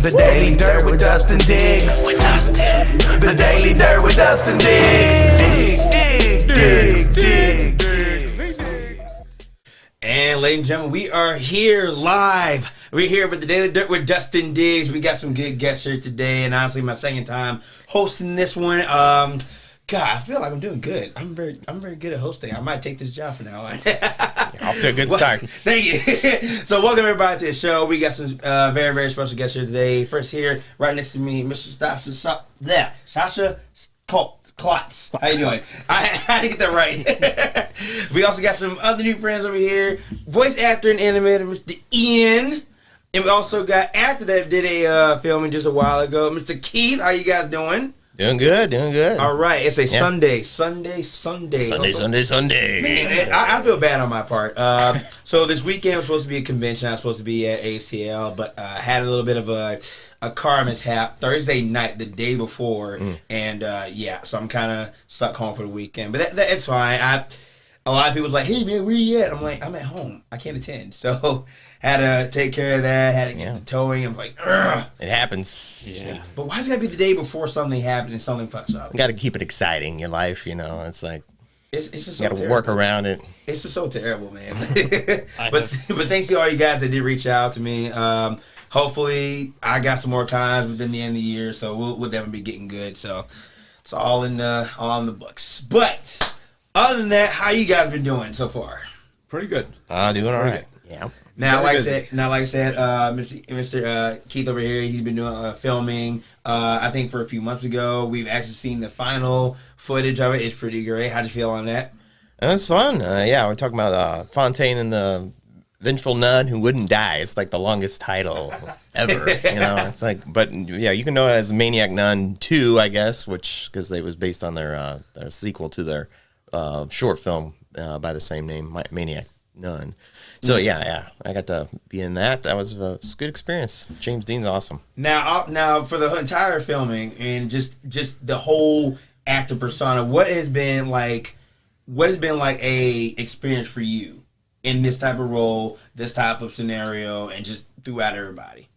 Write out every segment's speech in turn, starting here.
The Daily Dirt with Dustin Diggs. The Daily Dirt with Dustin Diggs. And ladies and gentlemen, we are here live. We're here with the Daily Dirt with Dustin Diggs. We got some good guests here today, and honestly, my second time hosting this one. God, I feel like I'm doing good. I'm very good at hosting. I might take this job from now on. Off to a good start. Thank you. So welcome everybody to the show. We got some very, very special guests here today. First here, right next to me, Mr. Dustin, Sasha Klotz. How you doing? I had to get that right. We also got some other new friends over here. Voice actor and animator, Mr. Ian. And we also got actor that did a filming just a while ago, Mr. Keith. How you guys doing? Doing good. All right, it's a Sunday. Sunday. Man, I feel bad on my part. So this weekend was supposed to be a convention. I was supposed to be at ACL, but I had a little bit of a car mishap Thursday night, the day before, and so I'm kind of stuck home for the weekend. But that's fine. A lot of people was like, "Hey man, where you at?" I'm like, "I'm at home. I can't attend." So had to take care of that. Had to get the towing. I'm like, ugh. It happens. Yeah. But why is it gotta be the day before something happens and something fucks up? You got to keep it exciting in your life. You know, it's like it's just you got to work around it. It's just so terrible, man. but thanks to all you guys that did reach out to me. Hopefully, I got some more cons within the end of the year, so we'll definitely be getting good. So it's all in the books. But other than that, how you guys been doing so far? Pretty good. Doing all right. Yeah. Now, like I said, Mr. Keith over here, he's been doing filming. I think for a few months ago, we've actually seen the final footage of it. It's pretty great. How'd you feel on that? It was fun. We're talking about Fontaine and the Vengeful Nun Who Wouldn't Die. It's like the longest title ever. You know, it's like, but yeah, you can know it as Maniac Nun 2, I guess, which because it was based on their sequel to their short film by the same name, Maniac Nun. So yeah, I got to be in that. That was a good experience. James Dean's awesome. Now for the entire filming and just the whole actor persona, what has been like a experience for you in this type of role, this type of scenario, and just throughout everybody?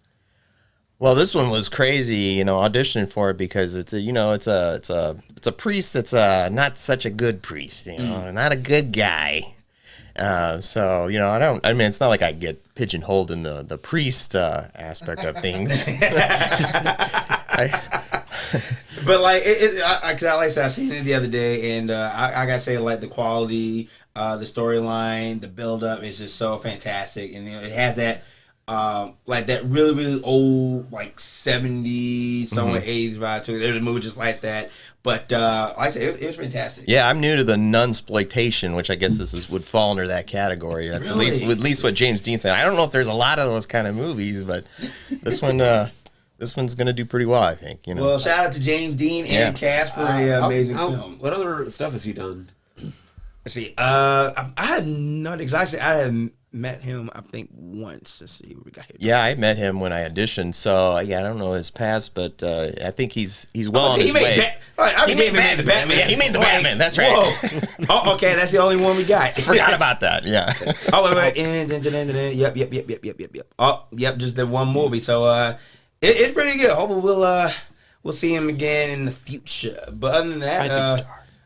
Well, this one was crazy, you know, auditioning for it because it's a priest that's not such a good priest, you know, not a good guy. So, you know, it's not like I get pigeonholed in the priest aspect of things. But like, like I said, I seen it the other day, and I gotta say, like, the quality, the storyline, the build up is just so fantastic, and you know, it has that like that really, really old, like 70s, somewhat 80s vibe to it. There's a movie just like that. But like I said, it was fantastic. Yeah, I'm new to the nunsploitation, which I guess would fall under that category. That's really? at least what James Dean said. I don't know if there's a lot of those kind of movies, but this one's going to do pretty well, I think. You know. Well, shout out to James Dean and the cast for the amazing film. What other stuff has he done? Let's see. I had not exactly. I had met him, I think, once. Let's see what we got here. Yeah, I met him when I auditioned. So yeah, I don't know his past, but I think he's well on his way. He made the Batman. Yeah, he made the Batman. That's right. Oh, okay, that's the only one we got. Forgot about that. Yeah. Oh wait. Yep. Oh, yep. Just that one movie. So it's pretty good. Hopefully we'll see him again in the future. But other than that,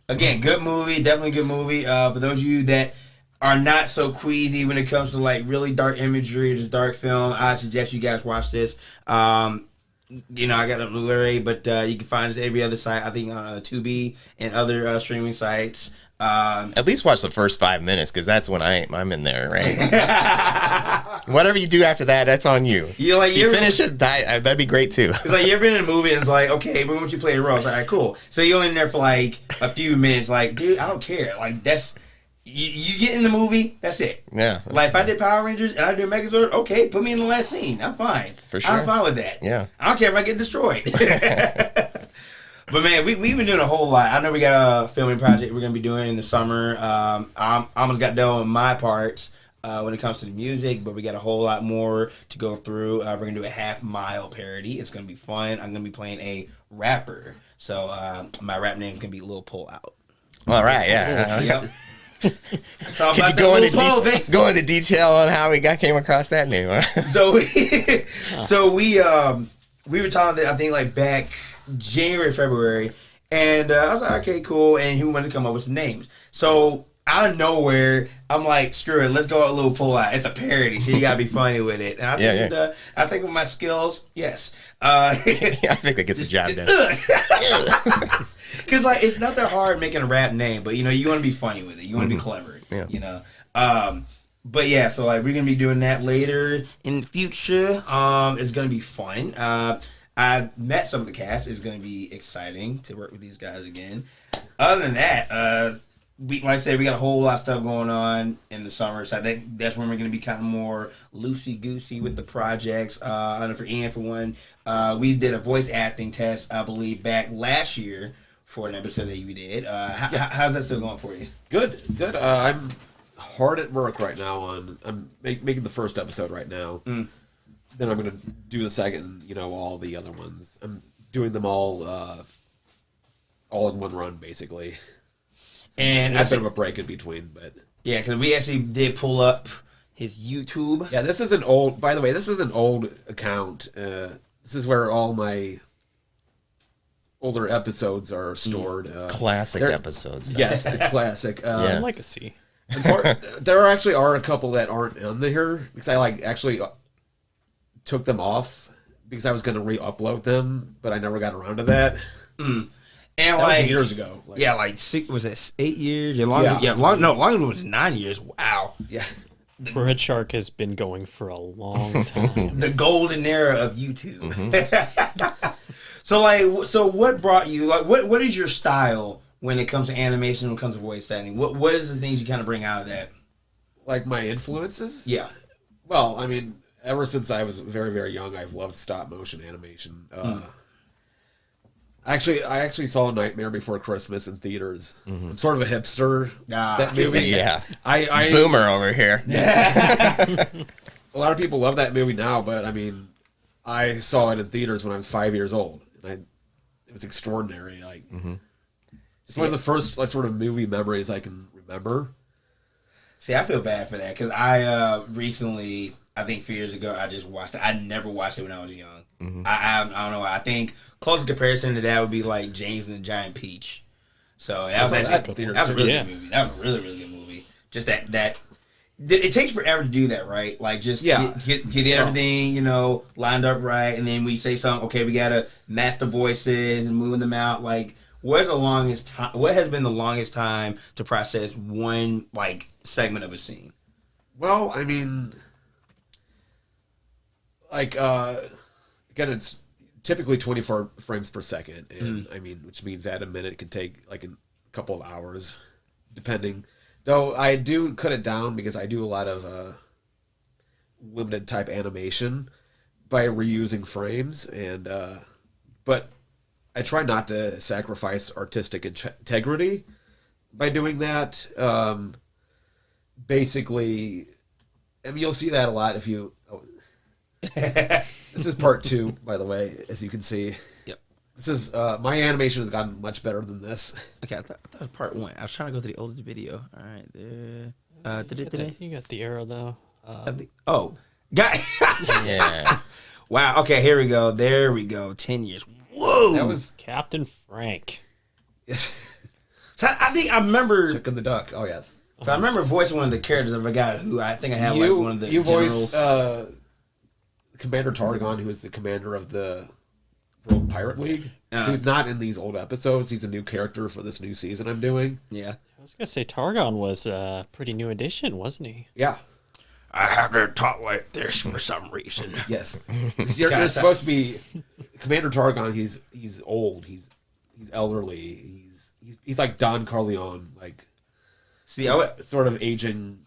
again, good movie. Definitely good movie. For those of you that are not so queasy when it comes to like really dark imagery or just dark film, I suggest you guys watch this. You know, I got a Blu-ray, but you can find this every other site. I think on Tubi and other streaming sites. At least watch the first 5 minutes because that's when I'm in there, right? Whatever you do after that, that's on you. You finish it, that'd be great too. It's like you've been in a movie and it's like, okay, but once you play a role, it's like, all right, cool. So you're in there for like a few minutes, like, dude, I don't care. Like that's. You get in the movie, that's it. Yeah. Like if I did Power Rangers and I did Megazord, okay, put me in the last scene. I'm fine. For sure. I'm fine with that. Yeah. I don't care if I get destroyed. But man, we've been doing a whole lot. I know we got a filming project we're gonna be doing in the summer. I almost got done with my parts when it comes to the music, but we got a whole lot more to go through. We're gonna do a half-mile parody. It's gonna be fun. I'm gonna be playing a rapper, so my rap name's gonna be Lil Pull Out. All right, yeah. Yep. Can you go into detail on how we came across that name? Huh? So we we were talking, I think, like back January, February, and I was like, okay, cool. And he wanted to come up with some names. So out of nowhere, I'm like, screw it, let's go a little pull out. It's a parody, so you gotta be funny with it. And I think with my skills, yes. I think that gets the job done. Because like it's not that hard making a rap name, but you know you want to be funny with it. You want to be clever. Yeah. You know. But yeah, so like we're gonna be doing that later in the future. It's gonna be fun. I met some of the cast. It's gonna be exciting to work with these guys again. Other than that, like I said, we got a whole lot of stuff going on in the summer. So I think that's when we're gonna be kind of more loosey goosey with the projects. I know for Ian, for one, we did a voice acting test, I believe, back last year for an episode that you did. How's that still going for you? Good. I'm hard at work right now I'm making the first episode right now. Then I'm going to do the second, all the other ones. I'm doing them all in one run, basically. And a bit of a break in between, but yeah, because we actually did pull up his YouTube. Yeah, this is an old, by the way, this is an old account. This is where all my older episodes are stored. Classic episodes. Yes, the classic. Legacy. There actually are a couple that aren't on here because I actually took them off because I was going to re-upload them, but I never got around to that. And that was years ago. Like 6, was it 8 years? Longer was 9 years. Wow. Yeah. Red Shark has been going for a long time. The golden era of YouTube. So what brought you, what is your style when it comes to animation, when it comes to voice acting? What is the things you kind of bring out of that? Like my influences? Yeah. Well, I mean, ever since I was very, very young, I've loved stop motion animation. I actually saw Nightmare Before Christmas in theaters. I'm sort of a hipster. That movie. Yeah. I Boomer over here. A lot of people love that movie now, but I mean, I saw it in theaters when I was 5 years old. And it was extraordinary. It's one of the first sort of movie memories I can remember. See, I feel bad for that because I recently, I think a few years ago, I just watched it. I never watched it when I was young. I don't know why. I think closest comparison to that would be like James and the Giant Peach. So that was actually that was a really good movie. That was a really, really good movie. Just that it takes forever to do that, right? Like just get everything, lined up right, and then we say something, okay, we gotta match the voices and moving them out. Like, what has been the longest time to process one segment of a scene? Well, I mean, again, it's typically 24 frames per second, and I mean, which means that a minute can take a couple of hours, depending. Though I do cut it down because I do a lot of limited type animation by reusing frames, and but I try not to sacrifice artistic integrity by doing that. Basically, I mean, you'll see that a lot if you. This is part 2, by the way, as you can see. Yep. This is my animation has gotten much better than this. Okay, I thought it was part 1. I was trying to go to the oldest video. All right, there. You got the arrow though. Guy. Yeah. Wow. Okay, here we go. There we go. 10 years. Whoa. That was Captain Frank. So I think I remember. Chick and the Duck. Oh yes. So I remember voicing one of the characters. I forgot who. I think I had one of the. You generals. voiced Commander Targon, who is the commander of the World Pirate League. Who's not in these old episodes. He's a new character for this new season I'm doing. Yeah. I was gonna say Targon was a pretty new addition, wasn't he? Yeah. I have to talk like this for some reason. Yes. You're supposed to be Commander Targon. He's old. He's elderly. He's like Don Corleone. See, sort of aging.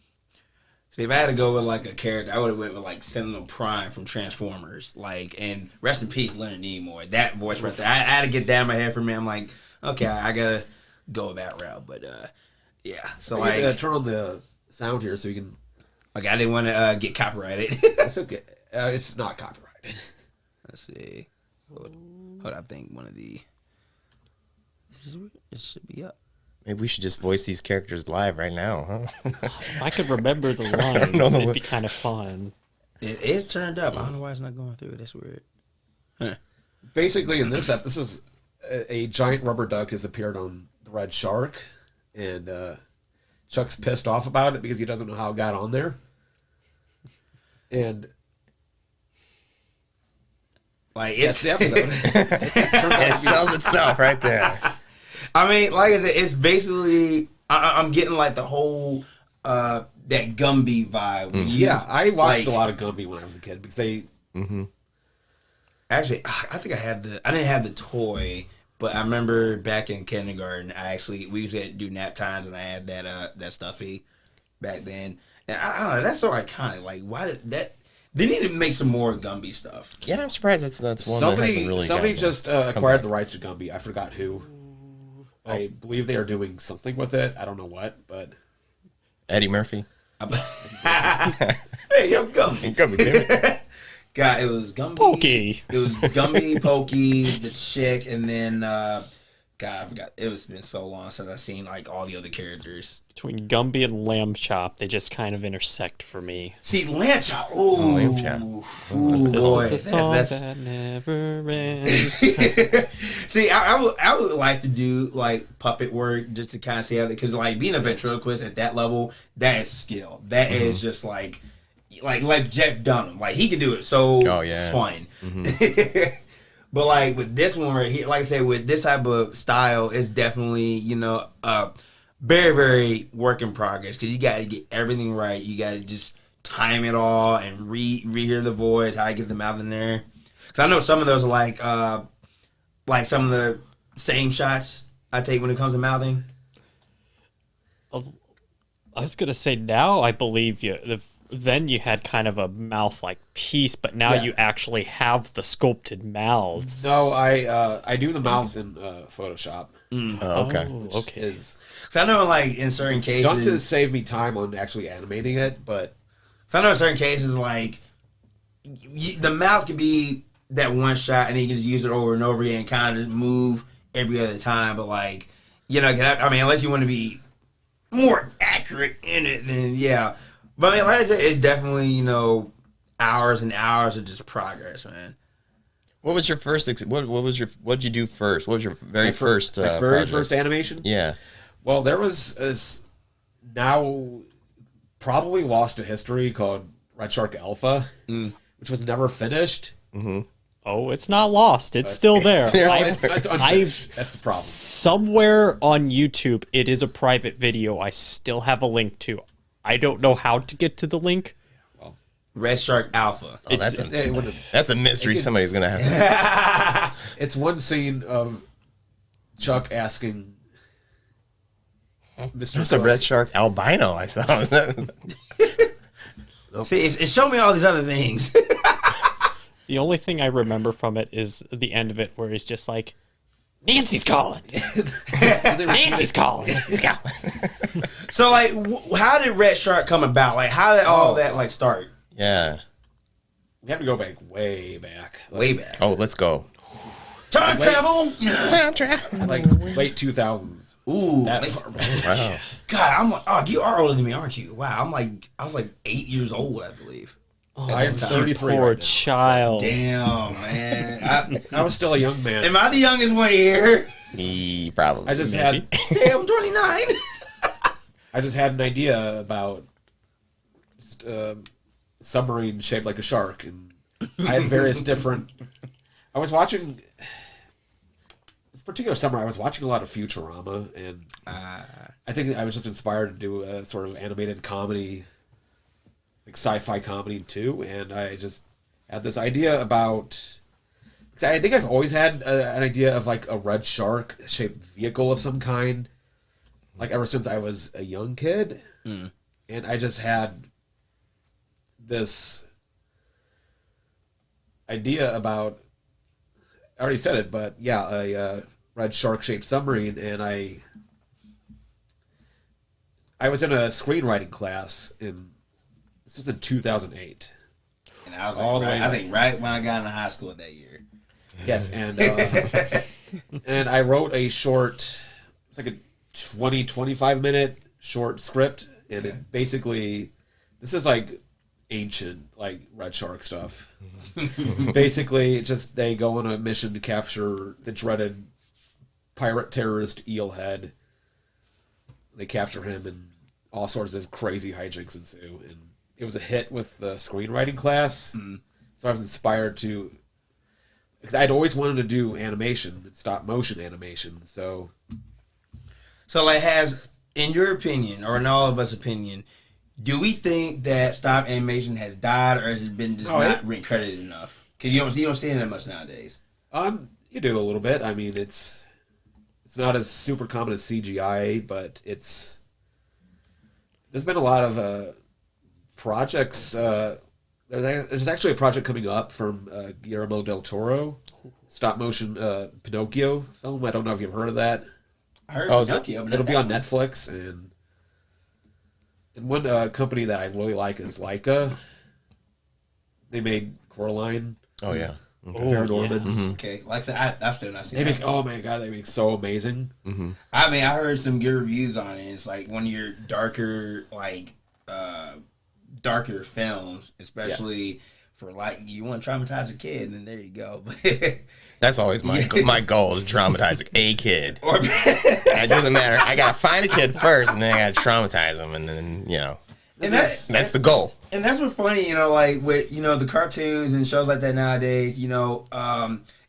See, if I had to go with a character, I would have went with Sentinel Prime from Transformers. And rest in peace, Leonard Nimoy. That voice right there. I had to get that in my head for me. I'm like, okay, I gotta go that route. But yeah. So turn on the sound here so you can. I didn't want to get copyrighted. It's okay. It's not copyrighted. Let's see. Hold on, I think one of the. This should be up. Maybe we should just voice these characters live right now, huh? If I could remember the lines, it'd be kind of fun. It is turned up. I don't know why it's not going through. That's weird. Huh. basically in this episode, this is a giant rubber duck has appeared on the red shark, and Chuck's pissed off about it because he doesn't know how it got on there. And like it's that's the episode. It sells itself right there. I mean, like I said, it's basically I'm getting like the whole that Gumby vibe. Yeah, I watched a lot of Gumby when I was a kid because they. Actually, I think I didn't have the toy, but I remember back in kindergarten, we used to do nap times, and I had that stuffy back then. And I don't know, that's so iconic. Like, why did that? They need to make some more Gumby stuff. Yeah, I'm surprised that's one that hasn't really. Somebody just acquired the rights to Gumby. I forgot who. I believe they are doing something with it. I don't know what, but Eddie Murphy. Hey, yo, Gumby. Gumby, damn it. God, it was Gumby. Pokey. It was Gumby, Pokey, the chick, and then God, I forgot. It's been so long since I've seen like all the other characters. Between Gumby and Lamb Chop, they just kind of intersect for me. See, Lamb Chop. Ooh, Lamb Chop. Ooh, boy, The song that's. that never ends. See, I would like to do like puppet work just to kind of see how, because like being a ventriloquist at that level, that is skill. That is just like Jeff Dunham. Like he could do it so fun. But like with this one right here, like I said, with this type of style, it's definitely very, very work in progress, because you got to get everything right. You got to just time it all and rehear the voice, how you get the mouth in there. Because I know some of those are like some of the same shots I take when it comes to mouthing. I was gonna say, now I believe you. Then you had kind of a mouth-like piece, but now you actually have the sculpted mouths. No, I do the mouths in Photoshop. Oh, okay. Okay. Because I know, like, in certain cases... Done to save me time on actually animating it, but... So I know in certain cases, like, the mouth can be that one shot, and then you can just use it over and over again and kind of just move every other time. But, like, I mean, unless you want to be more accurate in it, then, yeah. But, I mean, like I said, it's definitely, hours and hours of just progress, man. What was your first? What did you do first? What was your very first? My very first animation. Yeah. Well, there was now probably lost to history called Red Shark Alpha, which was never finished. Mm-hmm. Oh, it's not lost. It's still there. It's unfinished. That's the problem. Somewhere on YouTube, it is a private video. I still have a link to. I don't know how to get to the link. Red Shark Alpha. Oh, that's a mystery somebody's going to have. It's one scene of Chuck asking Mr. There's a red shark albino, I saw. See, it showed me all these other things. The only thing I remember from it is the end of it, where he's just like, Nancy's calling. Nancy's calling. Nancy's calling. So, like, how did Red Shark come about? Like, how did all that, like, start? Yeah. We have to go way back. Way back. Oh, let's go. Time travel? Time travel. Like, late 2000s. Ooh. That far back. Wow. God, you are older than me, aren't you? Wow, I was like 8 years old, I believe. Oh, I am 33 poor right now. child. Damn, man. I was still a young man. Am I the youngest one here? He probably. I just Maybe. Damn, I'm 29. I just had an idea about just, submarine shaped like a shark, and I had various different. I was watching this particular summer. I was watching a lot of Futurama, and I think I was just inspired to do a sort of animated comedy, like sci-fi comedy too. And I just had this idea about. Cause I think I've always had an idea of like a red shark shaped vehicle of some kind, like ever since I was a young kid, and I just had this idea about, I already said it, but yeah, a red shark-shaped submarine, and I was in a screenwriting class this was in 2008. And I was like, I think right when I got into high school that year. Yes, and and I wrote a short, it's like a 20, 25 minute short script, and it basically, this is like ancient, like Red Shark stuff. Basically, it's just they go on a mission to capture the dreaded pirate terrorist Eelhead. They capture him, and all sorts of crazy hijinks ensue. And it was a hit with the screenwriting class, so I was inspired to, because I'd always wanted to do animation and stop motion animation. So like, in your opinion, or in all of us' opinion, do we think that stop animation has died, or has it been just not credited enough? Because you don't see it that much nowadays. You do a little bit. I mean, it's not as super common as CGI, but there's been a lot of projects. There's actually a project coming up from Guillermo del Toro, stop motion Pinocchio film. I don't know if you've heard of that. I heard Pinocchio. It'll be on Netflix, and one company that I really like is Leica. They made Coraline. Oh yeah. Paranormans. Okay, like I said, I've still not seen it. Oh my god, they make so amazing. I mean, I heard some good reviews on it. It's like one of your darker films, especially for like, you want to traumatize a kid, then there you go. That's always my goal, is traumatize a kid. It doesn't matter. I gotta find a kid first, and then I gotta traumatize them, and then and that's the goal. And that's what's funny, like with the cartoons and shows like that nowadays.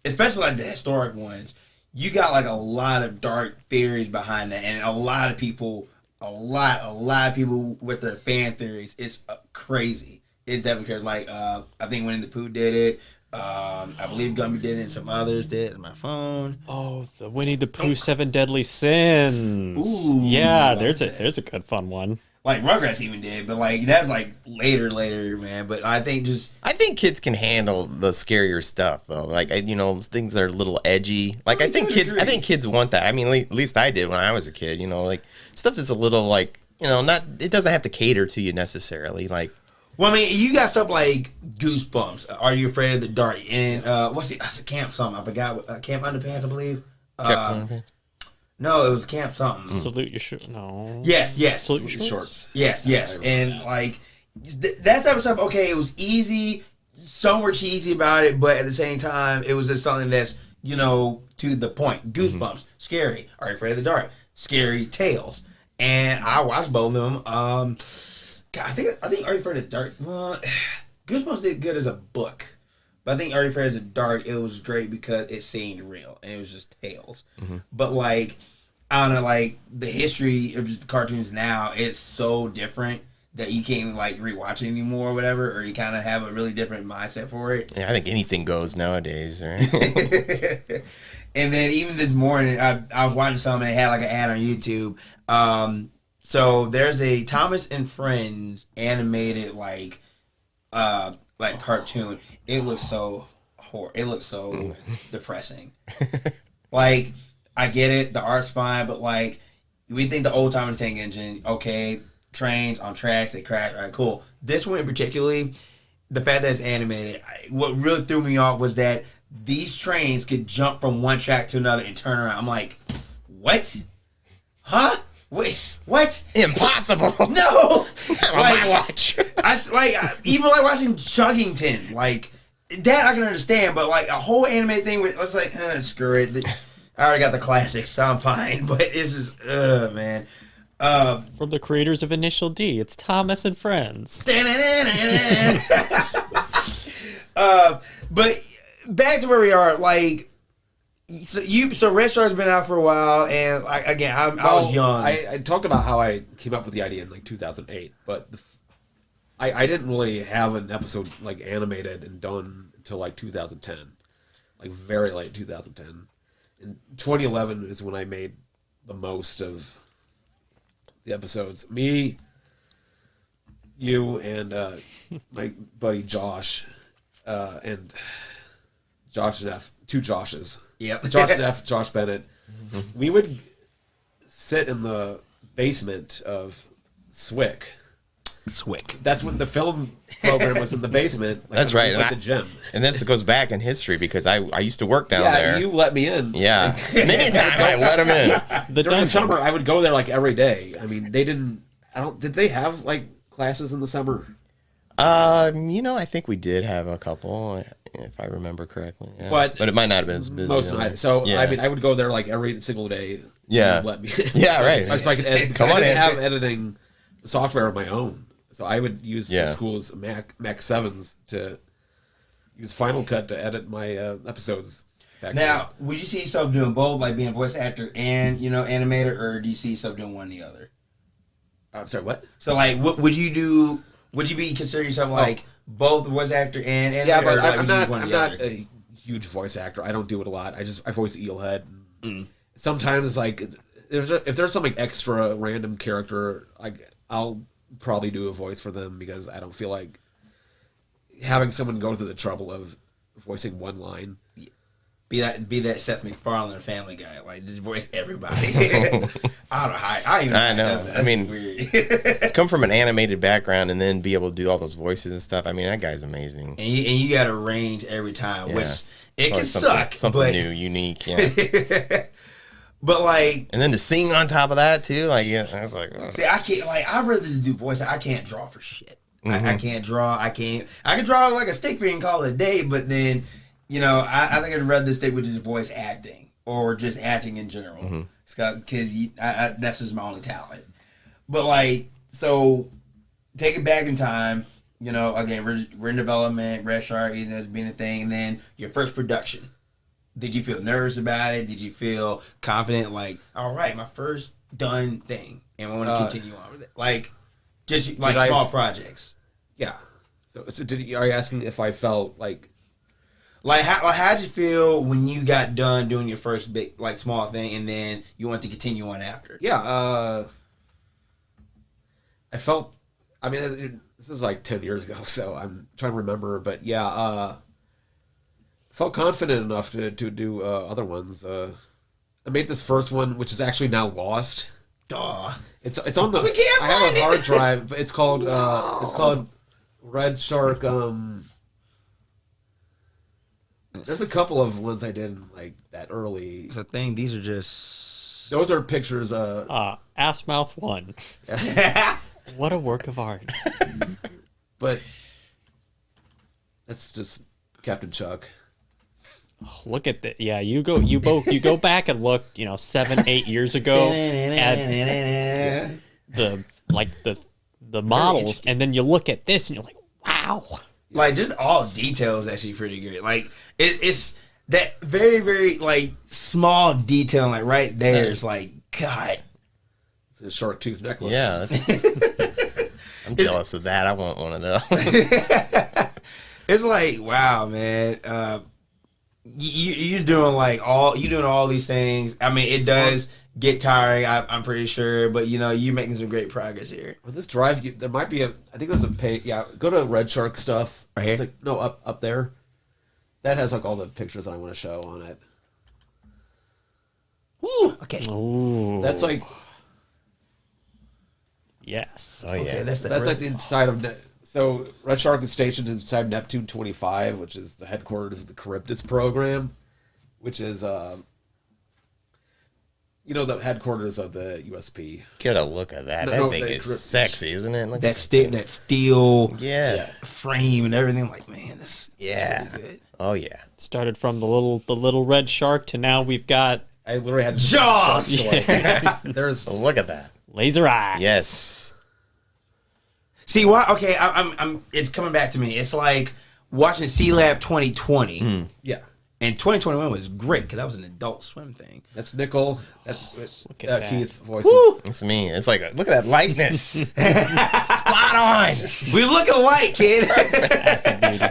Especially like the historic ones, you got like a lot of dark theories behind that, and a lot of people with their fan theories. It's crazy. It's definitely crazy. Like I think Winnie the Pooh did it. I believe Gumby did it, and some others did on my phone. Oh, the Winnie the Pooh 7 Deadly Sins. Ooh, yeah, there's a good fun one. Like Rugrats even did, but like that's like later, man. But I think kids can handle the scarier stuff though. Like things that are a little edgy. Like I think kids want that. I mean, at least I did when I was a kid. Like stuff that's a little like not. It doesn't have to cater to you necessarily. Like. Well, I mean, you got stuff like Goosebumps. Are You Afraid of the Dark? And what's it? That's a Camp something. I forgot. Camp Underpants, I believe. Camp Underpants. No, it was Camp something. Salute Your Shorts. No. Yes. Salute Your Shorts. Yes. And like that type of stuff. Okay, it was easy. Some were cheesy about it, but at the same time, it was just something that's to the point. Goosebumps, scary. Are You Afraid of the Dark? Scary tales. And I watched both of them. God, I think Are You Afraid of the Dark? Goosebumps did good as a book, but I think Are You Afraid of the Dark, it was great because it seemed real and it was just tales. But like, I don't know, like the history of just the cartoons now, it's so different that you can't like rewatch it anymore or whatever, or you kind of have a really different mindset for it. Yeah, I think anything goes nowadays, right? And then even this morning, I was watching something that had like an ad on YouTube. So there's a Thomas and Friends animated like cartoon. It looks so depressing. Like, I get it, the art's fine, but like we think the old Thomas Tank Engine, okay, trains on tracks, they crash, all right, cool. This one in particularly, the fact that it's animated, what really threw me off was that these trains could jump from one track to another and turn around. I'm like, what? Huh? Wait, what? Impossible. No. Not on my watch. Even like watching Chuggington, like that I can understand, but like a whole anime thing where it's like, screw it. I already got the classics, so I'm fine. But it's just, man. From the creators of Initial D, it's Thomas and Friends. But back to where we are, like. So Red Shark's been out for a while, and I was young. I talked about how I came up with the idea in like 2008, but I didn't really have an episode like animated and done until like 2010, like very late 2010. And 2011 is when I made the most of the episodes. Me, you, and my buddy Josh, and Josh and F, two Joshes. Yep. Josh Neff, Josh Bennett. We would sit in the basement of Swick. That's when the film program was in the basement. Like, that's right. Like the gym. And this goes back in history because I used to work down there. Yeah, you let me in. Yeah. Many times I let him in. During the summer, I would go there like every day. I mean, did they have like classes in the summer? I think we did have a couple, if I remember correctly. Yeah. But it might not have been as busy. Most nights. So yeah. I mean, I would go there like every single day. Yeah. Let me. Yeah, right. So I could edit. Come I on didn't in. have editing software of my own, so I would use the school's Mac 7s to use Final Cut to edit my episodes. Now, would you see yourself doing both, like being a voice actor and animator, or do you see yourself doing one or the other? I'm sorry, what? So, like, what would you do? Would you be consider yourself like both voice actor and animator? Yeah, but or, like, I'm would you do not. one or I'm the not other? a huge voice actor. I don't do it a lot. I voice Eelhead. Sometimes, like, if there's some like extra random character, like I'll probably do a voice for them because I don't feel like having someone go through the trouble of voicing one line. Be that Seth MacFarlane or Family Guy, like just voice everybody. I don't know how. I know. That's I mean, weird. come from an animated background and then be able to do all those voices and stuff. I mean, that guy's amazing. and you got a range every time, which it can something, suck. Something new, unique, yeah. But like, and then to sing on top of that too, like I was like, oh. see, I can't. Like, I'd rather just do voice. I can't draw for shit. I can't draw. I can draw like a stick figure and call it a day, but then. I think I'd rather stick with just voice acting or just acting in general. Because that's just my only talent. But, like, so take it back in time. Again, written development, Red Shark, as being a thing. And then your first production. Did you feel nervous about it? Did you feel confident? Like, all right, my first done thing. And I want to continue on with it. Like, just like small projects. Yeah. So are you asking if I felt like... Like, how'd you feel when you got done doing your first big, like, small thing, and then you want to continue on after? Yeah, I felt, I mean, this is like 10 years ago, so I'm trying to remember, but yeah, felt confident enough to do other ones. I made this first one, which is actually now lost. Duh. It's on the, We can't I have find a it. hard drive, but it's called Red Shark, there's a couple of ones I did like that early. It's a thing. These are just... Those are pictures. Ass Mouth 1. What a work of art. But that's just Captain Chuck. Look at that. Yeah, you go back and look, 7, 8 years ago at the models, and then you look at this and you're like, wow. Like, just all details actually pretty good. Like, it's that very, very, like, small detail, like, right there is like, God. It's a shark tooth necklace. Yeah. I'm jealous of that. I want one of those. It's like, wow, man. You're doing all these things. I mean, it does get tiring, I'm pretty sure, but you're making some great progress here. With this drive, there might be I think there's a page. Yeah, go to Red Shark stuff. Right here? It's like, no, up there. That has like all the pictures I want to show on it. Ooh, okay. Ooh. That's like Yes. Oh yeah. Okay, that's like the inside of so Red Shark is stationed inside Neptune 25, which is the headquarters of the Charybdis program, which is the headquarters of the USP. Get a look at that. That thing is sexy, isn't it? Look that steel yeah. frame and everything. I'm like, man, that's Yeah. really good. Oh yeah. Started from the little red shark to now we've got I literally had to Jaws! There's So look at that. laser eyes. Yes. See why? Okay, I'm. It's coming back to me. It's like watching C Lab 2020, yeah. and 2021 was great because that was an Adult Swim thing. That's Nickel. That's Look at that. Keith voices. Woo! It's me. It's like, look at that likeness. Spot on. We look alike, kid. Acid beauty.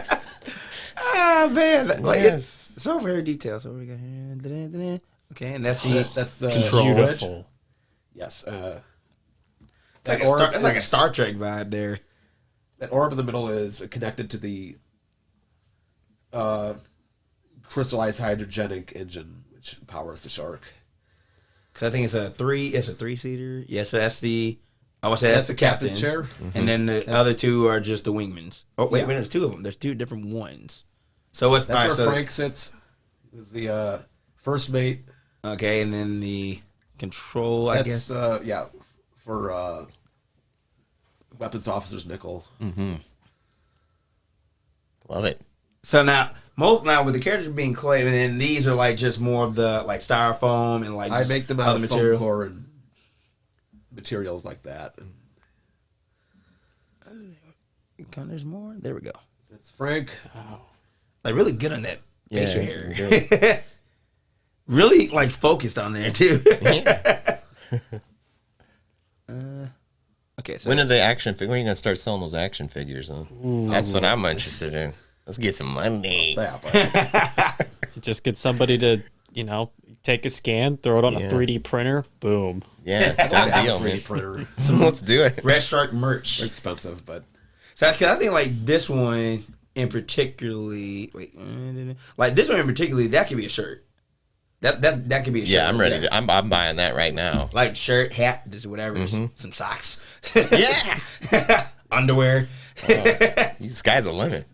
Ah man, like Yes. it's so very detailed. So we got here. Da-da-da-da. Okay, and that's the That's the Control. Beautiful. Yes. It's like a Star Trek vibe there. That orb in the middle is connected to the crystallized hydrogenic engine, which powers the shark. Because I think it's a 3-seater. Yeah, so that's the. I would say that's the captain's captain's chair. and then the other two are just the wingmans. Oh wait, there's two of them. There's two different ones. So what's That's all where right, Frank sits. He was the first mate. okay, and then the control. I guess. For weapons officers Nickel. Love it. So now with the characters being clay, and then these are like just more of the like styrofoam and like I make them out other of foam core and materials like that. There's more. There we go. It's Frank. Oh. Like really good on that facial it's hair. Really like focused on there too. Yeah. Okay, so When are the action figures? When are you gonna start selling those action figures? Huh? That's what I'm interested in. Let's get some money. Yeah, but Just get somebody to, take a scan, throw it on a Yeah. 3D printer, boom. Yeah, done deal, 3D man. printer. Let's do it. Red Shark merch. They're expensive, but So that's 'cause I think like this one in particularly. Like this one in particularly, that could be a shirt. That could be a shirt. Yeah, I'm ready. I'm buying that right now. Like shirt, hat, just whatever. Some socks. Yeah. Underwear. The sky's the limit.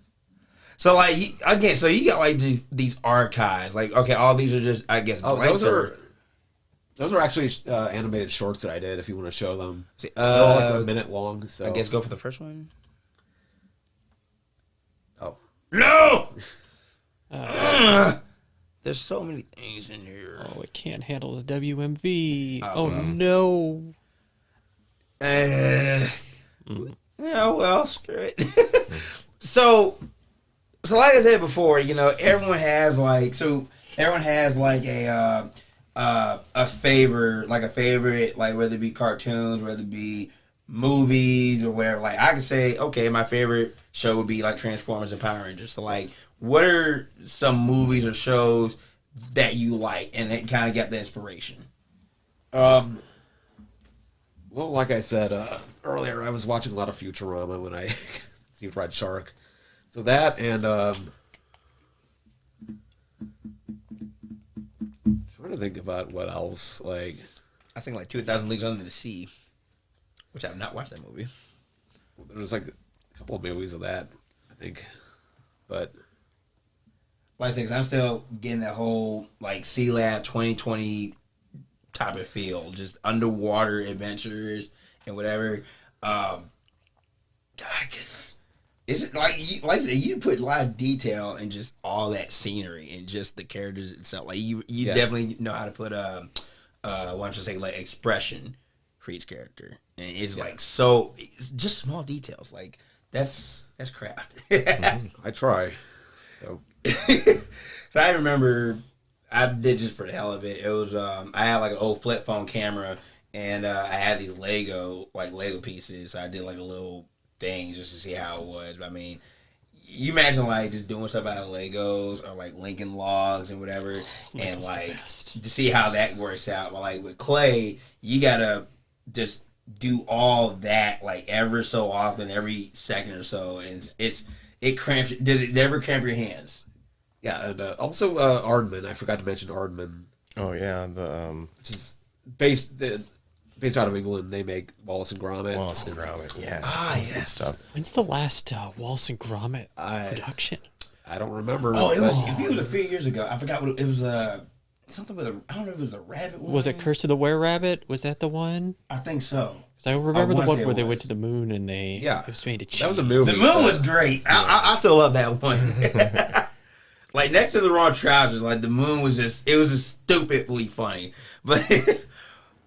So like again, so you got like these archives. Like okay, all these are just I guess blanks those are actually animated shorts that I did. If you want to show them, See, they're all like a minute long. So I guess go for the first one. Oh, No. There's so many things in here. Oh, it can't handle the WMV. Oh, wow. no. Yeah, well, screw it. so like I said before, everyone has like a favorite, like whether it be cartoons, whether it be movies or whatever. Like I could say, okay, my favorite show would be like Transformers and Power Rangers. So like, what are some movies or shows that you like and that kind of got the inspiration? well, like I said earlier, I was watching a lot of Futurama when I see Red Shark. So that and trying to think about what else. Like I think like 2,000 Leagues Under the Sea, which I have not watched that movie. there's like a couple of movies of that, I think, but. Like I said, 'cause I'm still getting that whole like Sea Lab 2020 type of feel, just underwater adventures and whatever. I guess it's like I said, you put a lot of detail in just all that scenery and just the characters itself. Like you definitely know how to put why don't you say like expression for each character, and it's like so it's just small details. Like that's craft. I try. So So I remember I did just for the hell of it. It was I had like an old flip phone camera and I had these Lego pieces. So I did like a little thing just to see how it was. But I mean, you imagine like just doing stuff out of Legos or like Lincoln Logs and whatever, and like to see how that works out. But like with clay, you gotta just do all that like ever so often, every second or so, and it cramps. Does it never cramp your hands? yeah, and also Aardman. I forgot to mention Aardman, Oh yeah, which is based out of England. They make Wallace and Gromit. Wallace and Gromit. Yes, yes. good stuff. When's the last Wallace and Gromit production? I don't remember. Oh, it but- was a few years ago. I forgot what it was. Something with I don't know if it was a rabbit one. Was it Curse of the Were-Rabbit? Was that the one? I think so. 'Cause I remember the wanna one say where it they was. went to the moon and it was made of cheese. That was a movie. The moon was great. I still love that one. Like next to the Raw Trousers, like the moon was just stupidly funny. But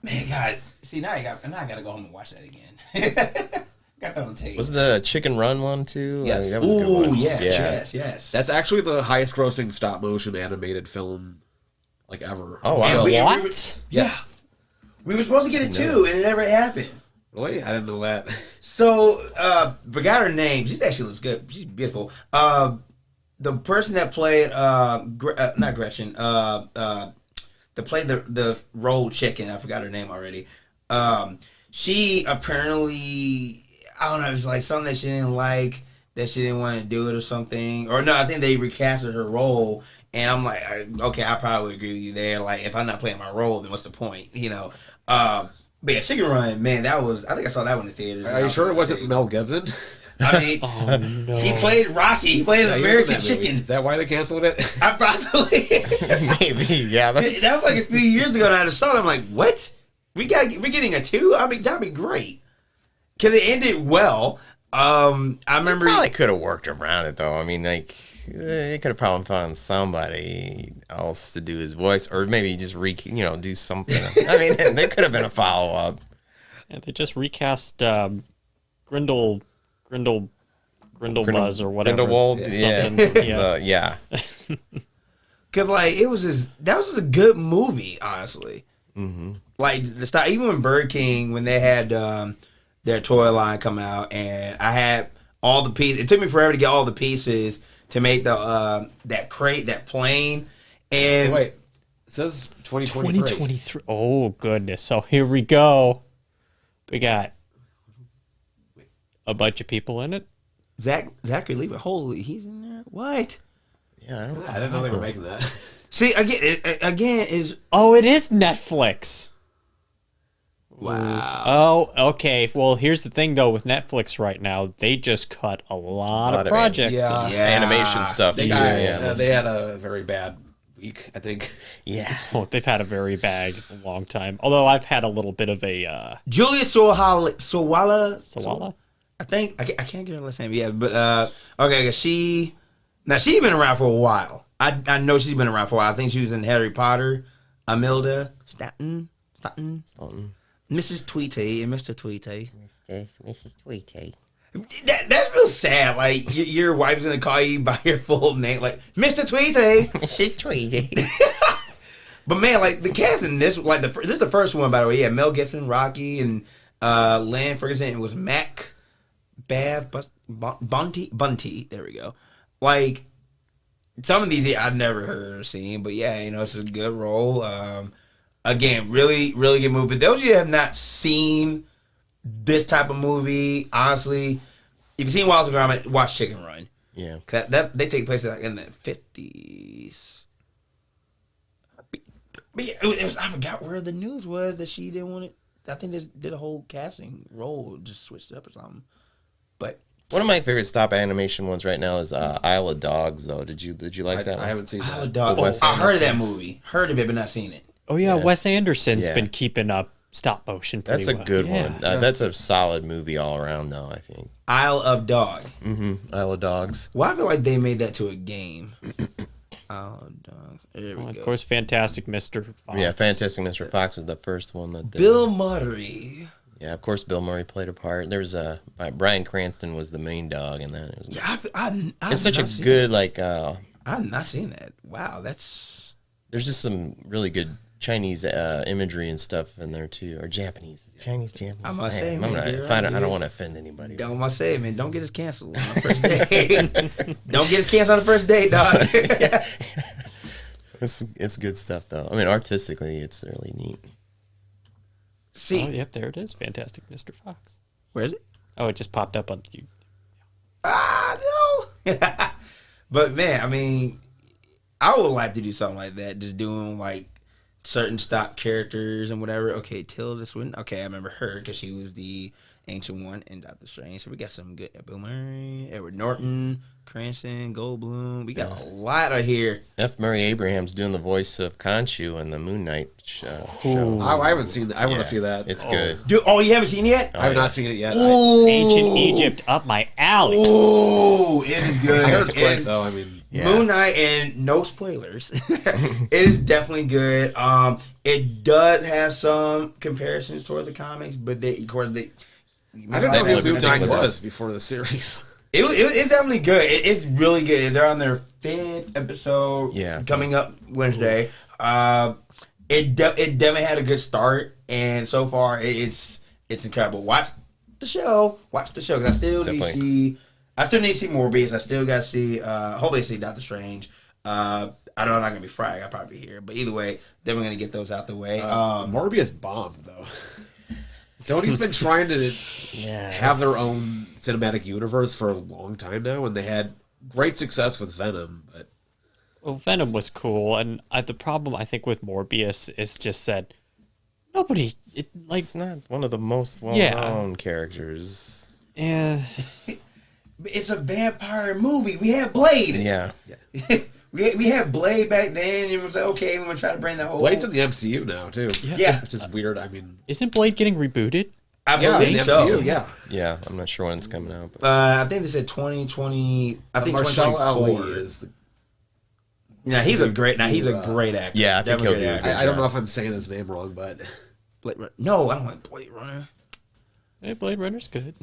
man, God, see now I gotta go home and watch that again. Got that on tape. Was the Chicken Run one too? Yes. That was a good Ooh, one. yes. That's actually the highest grossing stop motion animated film like ever. Oh, wow. And What? Yeah. We were supposed to get it too, and it never happened. Really? I didn't know that. So, forgot her name. She actually looks good. She's beautiful. The person that played, not Gretchen, that played the role chicken, I forgot her name already. She apparently, I don't know, it was like something that she didn't like, that she didn't want to do it or something. Or no, I think they recasted her role. And I'm like, okay, I probably would agree with you there. Like, if I'm not playing my role, then what's the point? But yeah, Chicken Run, man, I think I saw that one in the theaters. Are you sure it wasn't Mel Gibson? I mean, Oh, no. he played Rocky. He played Yeah, he was in American that movie. Chicken. Is that why they canceled it? I probably Maybe. Yeah. that was like a few years ago, and I just saw it. I'm like, what? We're getting a 2? I mean, that'd be great. Cause it ended well. I remember Probably could have worked around it though. I mean, like they could have probably found somebody else to do his voice, or maybe just do something. I mean, there could have been a follow up. Yeah, they just recast Grindel Buzz or whatever. Grindelwald, Yeah. because like that was just a good movie, honestly. Mm-hmm. Like the style, even when Burger King, when they had their toy line come out, and I had all the pieces. It took me forever to get all the pieces to make the that crate, that plane. And wait, it says 2023. 2023. Oh goodness! So here we go. We got a bunch of people in it. Zachary Levi, holy, he's in there. What? Yeah, I didn't know they were making that. See, again is Oh, it is Netflix. wow. Oh, okay. Well, here's the thing though with Netflix right now, they just cut a lot of projects. Yeah. animation stuff They, too. they had a very bad week, I think. Yeah. Oh, they've had a very bad long time. Although I've had a little bit of a Julia Sawala. Sawala. I think I can't get her last name. Yeah, but okay, she's been around for a while. I know she's been around for a while. I think she was in Harry Potter. Imelda Staunton, Mrs. Tweety and Mr. Tweety. Mrs. Tweety. That's real sad. Like your wife's gonna call you by your full name, like Mr. Tweety. Mrs. Tweety. But man, like the cast in this, like this is the first one, by the way. Yeah, Mel Gibson, Rocky, and Lan Ferguson. It was Mac Bunty. There we go. Like some of these I've never heard or seen, but yeah, it's a good role. Again, really, really good movie. But those of you who have not seen this type of movie, honestly, if you've seen Wild Gromit, watch Chicken Run. Yeah. That they take place like in the 50s. But yeah, I forgot where the news was that she didn't want it. I think they did a whole casting role, just switched up or something. But one of my favorite stop animation ones right now is Isle of Dogs. Though, did you like that one? I haven't seen that. Isle of Dogs. I heard of that movie. Heard of it, but not seen it. Oh yeah, Yeah. Wes Anderson's Yeah. been keeping up stop motion pretty That's a well. good Yeah. one. That's a solid movie all around, though. I think. Isle of Dog. Isle of Dogs. Well, I feel like they made that to a game. Isle of Dogs. There we Well, go. of course, Fantastic Mr. Fox. Yeah, Fantastic Mr. Fox was the first one that did. Bill Murray. Yeah, of course, Bill Murray played a part. There's Bryan Cranston was the main dog in that. It was, Yeah, it's such a good I've not seen that. Wow, that's. There's just some really good Chinese imagery and stuff in there too, or Japanese, Japanese. I must say, I'm man, gonna, you're if I right, don't want to offend anybody. Don't must say, man. Don't get us canceled on the first day. Don't get us canceled on the first day, dog. It's good stuff though. I mean, artistically, it's really neat. See, Oh, yep, there it is. Fantastic Mr. Fox. where is it? Oh, it just popped up on you. No. But man, I mean, I would like to do something like that. Just doing like certain stock characters and whatever. Okay, Tilda Swinton. Okay, I remember her because she was the ancient one in Doctor Strange. So we got some good. Bill Murray, Edward Norton, Cranston, Goldblum. We got a lot of here. F. Murray Abraham's doing the voice of Khonshu in the Moon Knight show. I haven't seen that. I want to see that. It's good. Dude, you haven't seen it yet? I have not seen it yet. Ancient Egypt up my alley. Ooh, it is good. I heard it's great And though. I mean, Moon Knight, and no spoilers. It is definitely good. It does have some comparisons toward the comics, but of course, I didn't know who Moon Knight particular- was before the series. It's definitely good. It's really good. They're on their 5th episode. Yeah. Coming up Wednesday. It definitely had a good start, and so far it's incredible. Watch the show. Because I still need to see. I still need to see Morbius. I still got to see. Hopefully, see Doctor Strange. I don't know. I'm not gonna be Friday. I'll probably be here. But either way, definitely gonna get those out the way. Morbius bombed though. Sony's been trying to have their own cinematic universe for a long time now, and they had great success with Venom. But Well, Venom was cool, and the problem I think with Morbius is just that nobody It's not one of the most well-known characters. Yeah. It's a vampire movie. We had Blade. Yeah. we had Blade back then. It was like, okay, we're gonna try to bring that whole. Blade's in the MCU now too. Yeah. Which is weird. I mean, Isn't Blade getting rebooted? I Yeah, believe the so. MCU, yeah. Yeah, I'm not sure when it's coming out. But. I think they said 2020. I think Marshall 2024. Ali is the, Now he's a great. Now he's a great actor. Yeah, I think Definitely he'll great do actor. I don't know if I'm saying his name wrong, but Blade Runner. No, I don't like Blade Runner. Hey, Blade Runner's good.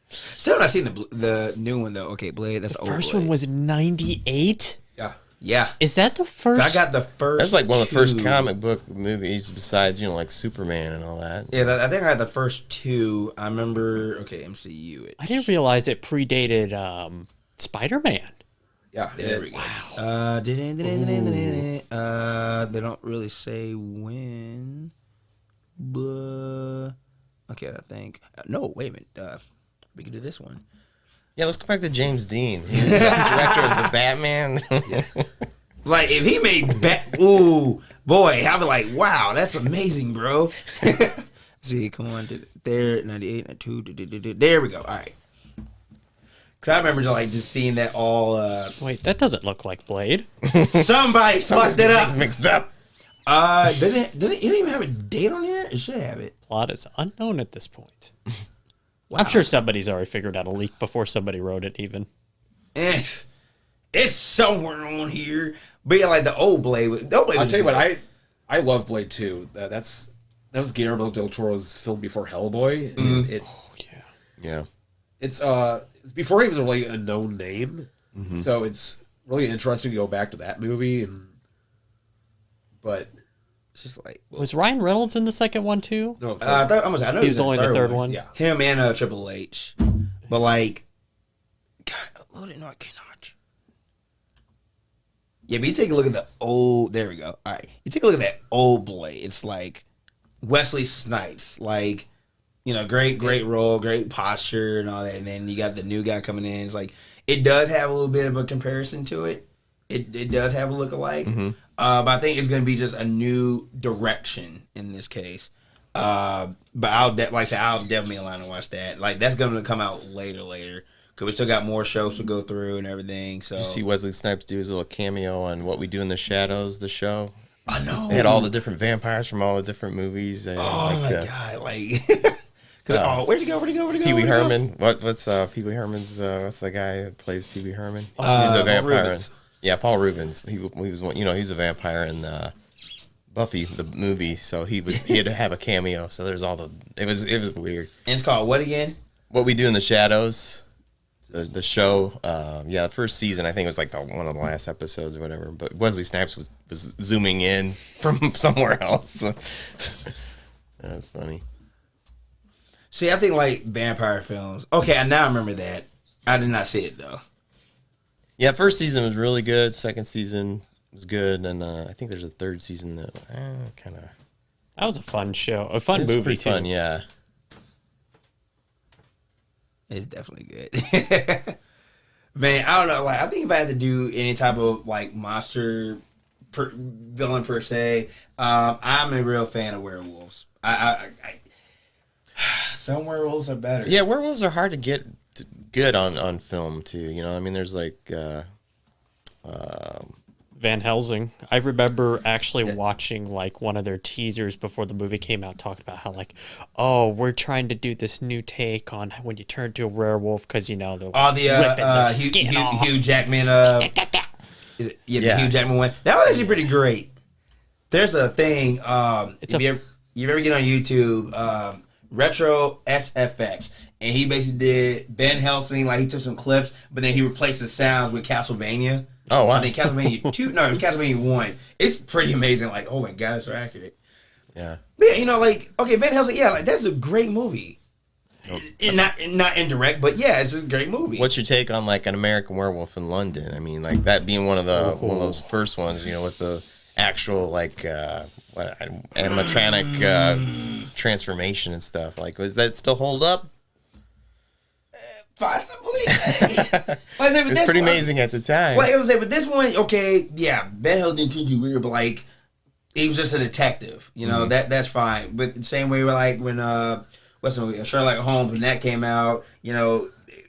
Still not seen the new one though. Okay, Blade. That's old First Blade. one was 98. yeah. Yeah. Is that the first? I got the first. That's like one of the first two. comic book movies besides, like Superman and all that. Yeah, I think I had the first two. I remember. Okay, MCU. I didn't realize it predated Spider-Man. Yeah. There we go. They don't really say when, but okay, I think. No, wait a minute. We can do this one. Yeah, let's go back to James Dean. He was the director of the Batman. Like if he made ooh boy, I'd be like, wow, that's amazing, bro. See, come on, there, 98, 92, there we go. All right. Cause I remember just seeing that all. Wait, that doesn't look like Blade. Somebody fucked it up. Things mixed up. Didn't it even have a date on here? It should have it. Plot is unknown at this point. I'm sure somebody's already figured out a leak before somebody wrote it even. It's somewhere on here. But yeah, like the old Blade. I'll tell you what, I love Blade 2. That was Guillermo del Toro's film before Hellboy. And Yeah. it's before he was really a known name. So it's really interesting to go back to that movie but it's just like Was Ryan Reynolds in the second one too? no, I know He was only the third one. yeah. Him and Triple H. But like, God, upload it. No, I cannot. Yeah, but you take a look at the old. There we go. All right, you take a look at that old Blade. It's like Wesley Snipes, like great role, great posture, and all that. And then you got the new guy coming in. It's like it does have a little bit of a comparison to it. It does have a look-alike. But I think it's going to be just a new direction in this case. But I'll definitely align to watch that. Like that's going to come out later. Because we still got more shows to go through and everything. So Did you see Wesley Snipes do his little cameo on What We Do in the Shadows, the show? I know. They had all the different vampires from all the different movies. Oh my god! Like, where'd you go? Pee Wee Herman. What's Pee Wee Herman's? What's the guy that plays Pee Wee Herman? He's a vampire. Rubens. Yeah, Paul Rubens. He was one. He's a vampire in Buffy the movie. So he had to have a cameo. So there's all the. It was weird. And it's called what again? What We Do in the Shadows. The show, the first season I think it was like one of the last episodes or whatever. But Wesley Snipes was zooming in from somewhere else. So. That's funny. See, I think like vampire films. Okay, now I remember that. I did not see it though. Yeah, first season was really good. Second season was good, and I think there's a third season that kind of. That was a fun show, a fun It's movie pretty too. fun, yeah. It's definitely good. Man, I don't know. Like, I think if I had to do any type of like monster villain per se, I'm a real fan of werewolves. I some werewolves are better. Yeah, werewolves are hard to get good on film too. I mean, there's like Van Helsing. I remember actually watching like one of their teasers before the movie came out, talking about how like, oh, we're trying to do this new take on when you turn to a werewolf because they're like, ripping their skin off. Hugh Jackman. The Hugh Jackman one. That was actually pretty great. There's a thing. You ever get on YouTube, Retro SFX, and he basically did Van Helsing. Like he took some clips, but then he replaced the sounds with Castlevania. Oh, wow. I think Castlevania 2. No, it was Castlevania 1. It's pretty amazing. Like, oh my god, it's so accurate. Yeah. But yeah, okay, Van Helsing. Yeah, like that's a great movie. Not indirect, but yeah, it's a great movie. What's your take on like An American Werewolf in London? I mean, like that being one of those first ones, with the actual like animatronic transformation and stuff. Like, does that still hold up? Possibly. It's pretty amazing at the time. Well, I was gonna say, but this one, okay, yeah, Van Helsing didn't too weird, but like, he was just a detective, that's fine. But the same way, like when what's the movie, Sherlock Holmes, when that came out,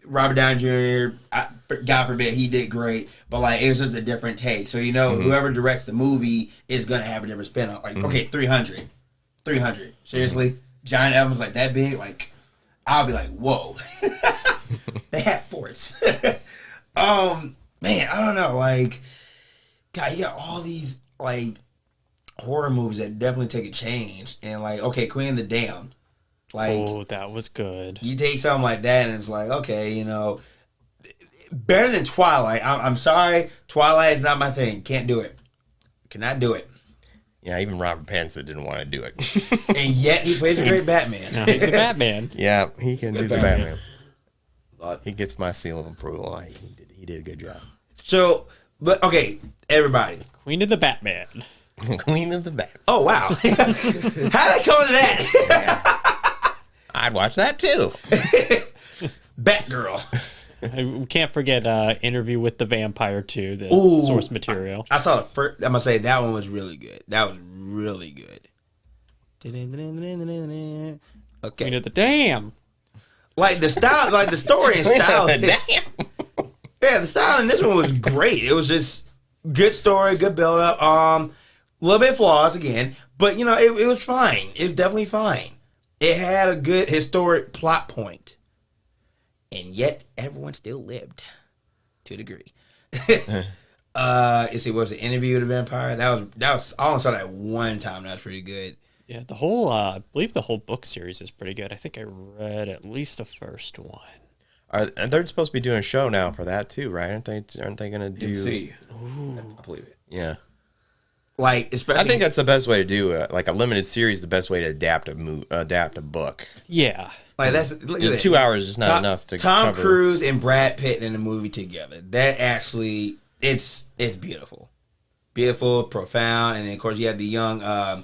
Robert Downey Jr., God forbid, he did great, but like it was just a different take. So whoever directs the movie is gonna have a different spin on. Like, okay, 300, seriously. giant elephants like that big, like I'll be like, whoa. They have forts. Man, I don't know. Like, God, you got all these like horror movies that definitely take a change. And like, okay, Queen of the Damned. Like, Oh, that was good. you take something like that, and it's like, okay, you know, better than Twilight. I'm sorry, Twilight is not my thing. Can't do it. Cannot do it. Yeah, even Robert Pattinson didn't want to do it. And yet he plays a great Batman. No, he's the Batman. Yeah, he can do the Batman. Batman. He gets my seal of approval. He did a good job. So, but okay, everybody. Queen of the Batman. Queen of the Batman. Oh wow, how did I come to that? I'd watch that too. Batgirl. We can't forget Interview with the Vampire too, the Ooh, source material. I saw the first. I'm gonna say that one was really good. That was really good. Queen Okay, of the Damn. like the style, like the story and style. Yeah, the style in this one was great. It was just good story, good build up. A little bit flaws again, but you know it was fine. It was definitely fine. It had a good historic plot point, and yet everyone still lived to a degree. You see, what was the Interview with the Vampire? That was I only saw that one time. That was pretty good. Yeah, the whole I believe the whole book series is pretty good. I think I read at least the first one. And they're supposed to be doing a show now for that too, right? Aren't they going to do? See, I believe it. Yeah, Like especially, I think that's the best way to do like a limited series. The best way to adapt a book. Yeah. like that's look at Because that. 2 hours is not enough to Tom cover. Cruise and Brad Pitt in a movie together. That actually, it's beautiful, beautiful, profound, and then of course you have the young, I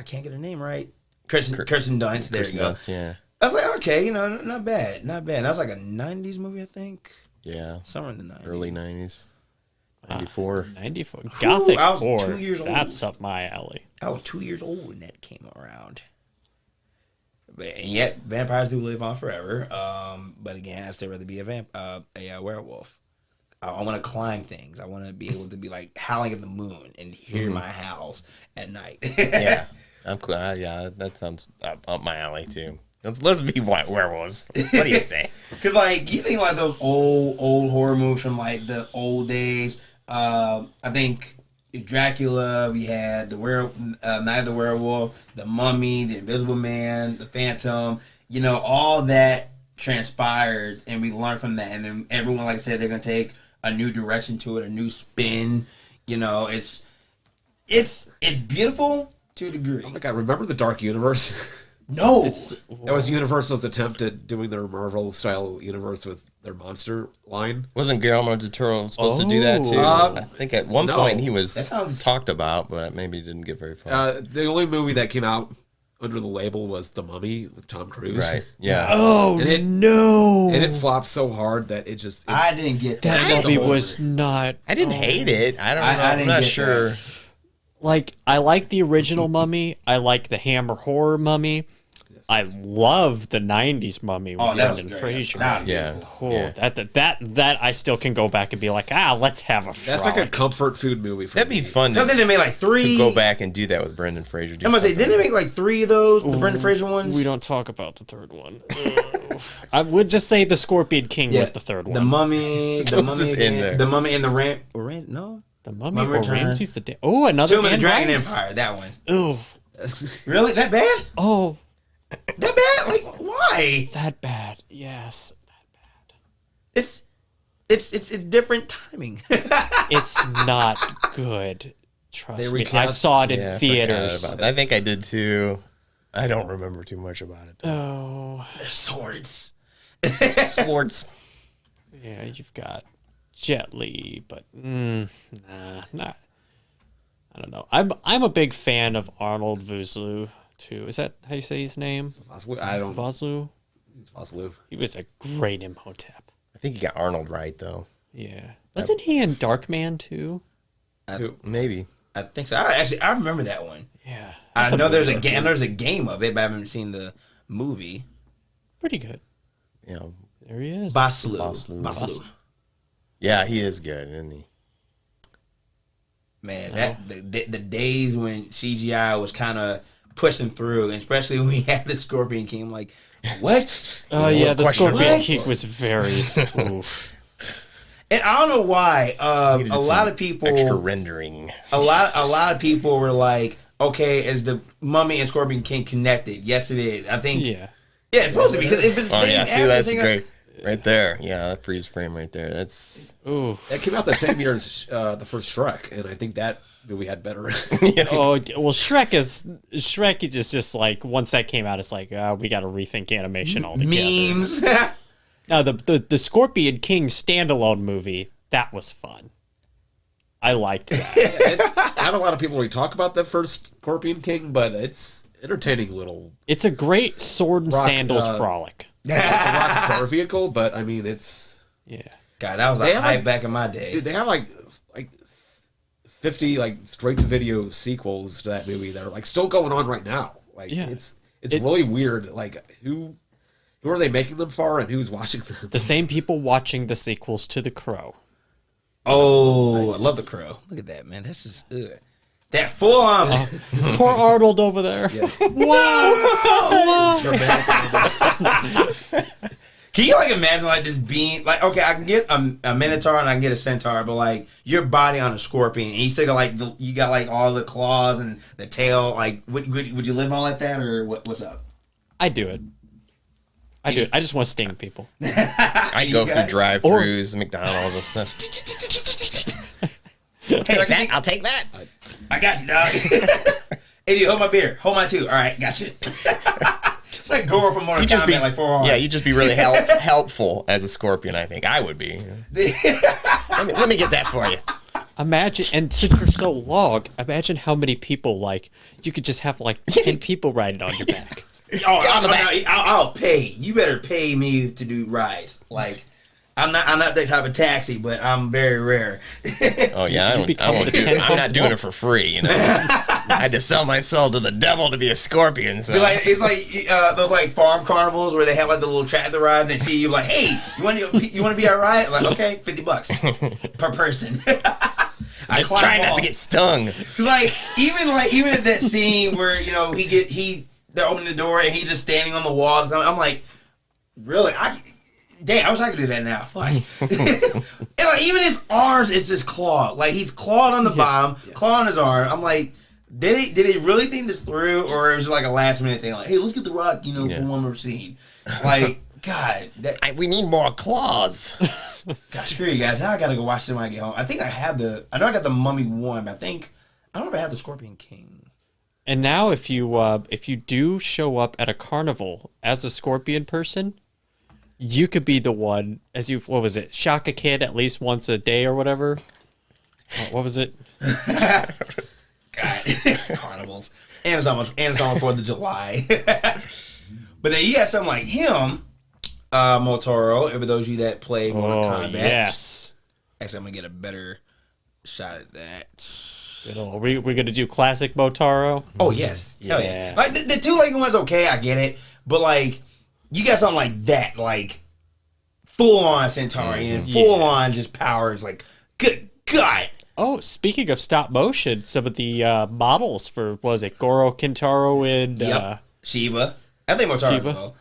can't get her name right, Kirsten Dunst. There you go. Dunst, yeah, I was like, okay, you know, not bad, not bad. That was like a '90s movie, I think, yeah, somewhere in the '90s, early '90s, '94. 94. Gothic I was horror. 2 years old. That's up my alley. I was 2 years old when that came around. But and yet, vampires do live on forever. But again, I still rather be a werewolf. I want to climb things. I want to be able to be like howling at the moon and hear my howls at night. Yeah, I'm cool. Yeah, that sounds up my alley too. Let's be werewolves. What do you say? Because like you think like those old horror movies from like the old days. I think Dracula. We had the Night of the Werewolf, the Mummy, the Invisible Man, the Phantom. You know, all that transpired, and we learned from that. And then everyone, like I said, they're gonna take a new direction to it, a new spin. You know, it's beautiful to a degree. Oh my god! Remember the Dark Universe? No, That was Universal's attempt at doing their Marvel style universe with their monster line. Wasn't Guillermo del Toro supposed to do that too? I think at one no. point he was That sounds- talked about, but maybe didn't get very far. The only movie that came out under the label was The Mummy with Tom Cruise. Right? Yeah. Oh, And it- no. And it flopped so hard that it just... I didn't get that that. movie was not... I didn't hate it. I don't know. I I'm didn't not get sure. that. Like, I like the original Mummy. I like the Hammer horror Mummy. I love the 90s Mummy with That was Brendan great. Fraser. That was Yeah. Oh, Yeah. that I still can go back and be like, let's have a frolic. That's like a comfort food movie for That'd me. be fun. Something they made like three. to go back and do that with Brendan Fraser. I'm gonna say, didn't they make like three of those? The Brendan Fraser ones. We don't talk about the third one. I would just say the Scorpion King was the third one. The Mummy, the Let's Mummy, just end there. the Mummy and the No, The Mummy Mummy or Return. Ramses the another Tomb of the Anne Dragon Rice? Empire. That one. Ooh. Really? That bad? Oh, That bad? Like why? that bad. Yes. It's different timing. It's not good. Trust They me. I recast- saw it in Yeah, I forgot theaters. about that. I think I did too. I don't remember too much about it. Oh. They're swords. Sports. Yeah, you've got Jet Li, but nah. I don't know. I'm a big fan of Arnold Vosloo too. Is that how you say his name? I don't... Vosloo? Vosloo. He was a great Imhotep. I think you got Arnold right though. Yeah. Wasn't he in Darkman too? Maybe. I think so. I remember that one. Yeah. I That's know there's a movie. game. There's a game of it, but I haven't seen the movie. Pretty good. You know. There he is. Vosloo. Yeah, he is good, isn't he? Man, that the days when CGI was kind of pushing through, and especially when we had the Scorpion King. I'm like, what? Oh yeah, the Scorpion What? King was very. Oof. And I don't know why. A Needed lot some of people, extra rendering. a lot of people were like, okay, is the Mummy and Scorpion King connected? Yes, it is. I think. Yeah. Yeah, it's supposed to be because if it's the Oh same. yeah, see actor, that's thing, great. Right there. Yeah, that freeze frame right there. That's Ooh. That came out the same year as the first Shrek, and I think that movie had better. Oh well, Shrek is just like once that came out, it's like we got to rethink animation altogether. memes. Now the Scorpion King standalone movie, that was fun. I liked that. Not a lot of people really talk about the first Scorpion King, but it's entertaining little It's a great sword and Rock, sandals frolic. rock star vehicle. But I mean, it's Yeah. God, that was They a have, hype like- back in my day. dude, they have like 50 like straight to video sequels to that movie that are like still going on right now. Like Yeah. it's really weird. Like who are they making them for, and who's watching them? The same people watching the sequels to The Crow. Oh, I love The Crow. Look at that, man. That's just that full on. Poor Arnold over there. Can you like imagine like just being like, okay, I can get a Minotaur and I can get a Centaur, but like your body on a Scorpion, and you still got like you got like all the claws and the tail. Like, would you live on like that, or what's up? I do it. I do it. I just want to sting people. I go through guys- drive-throughs, McDonald's and stuff. Hey, I'll take that. I got you, dog. Hey, dude, hold my beer. Hold my two. All right, got you. It's like Goro from Mortal Kombat, like 4 arms. Yeah, you'd just be really helpful as a Scorpion. I think I would be. Let me get that for you. Imagine, and since you're so long, imagine how many people, like, you could just have, like, 10 people riding on your back. I'll pay. You better pay me to do rides. Like, I'm not that type of taxi, but I'm very rare. Oh yeah, I'm not doing it for free. You know, I had to sell my soul to the devil to be a Scorpion. So It's like those like farm carnivals where they have like the little tractor rides. They see you like, hey, you want to be our ride? Like, okay, $50 per person. just trying not to get stung. Cause even at that scene where they're opening the door and he's just standing on the walls. I'm like, really? I wish I could do that now. Fuck. And like, even his arms is just clawed. Like he's clawed on the bottom, clawed on his arm. I'm like, did they really think this through, or it was just like a last minute thing? Like, hey, let's get the Rock, for one more scene. Like, God, We need more claws. God, screw you guys. Now I gotta go watch them when I get home. I think I know I got the Mummy 1, but I don't know if I have the Scorpion King. And now if you do show up at a carnival as a Scorpion person, you could be the one, what was it, shock a kid at least once a day or whatever. What was it? God, carnivals. And it's almost 4th of July. But then you got something like him, Motoro, for those of you that play Mortal Kombat. Yes. Actually, I'm going to get a better shot at that. We're going to do classic Motaro. Oh, yes. Hell Yeah. yeah. Like, the two-legged one's okay, I get it. But, like, you got something like that, like, full-on Centaurian, full-on just powers, like, good God. Oh, speaking of stop motion, some of the models for, what was it, Goro, Kintaro, and... Shiva. I think Motaro as well.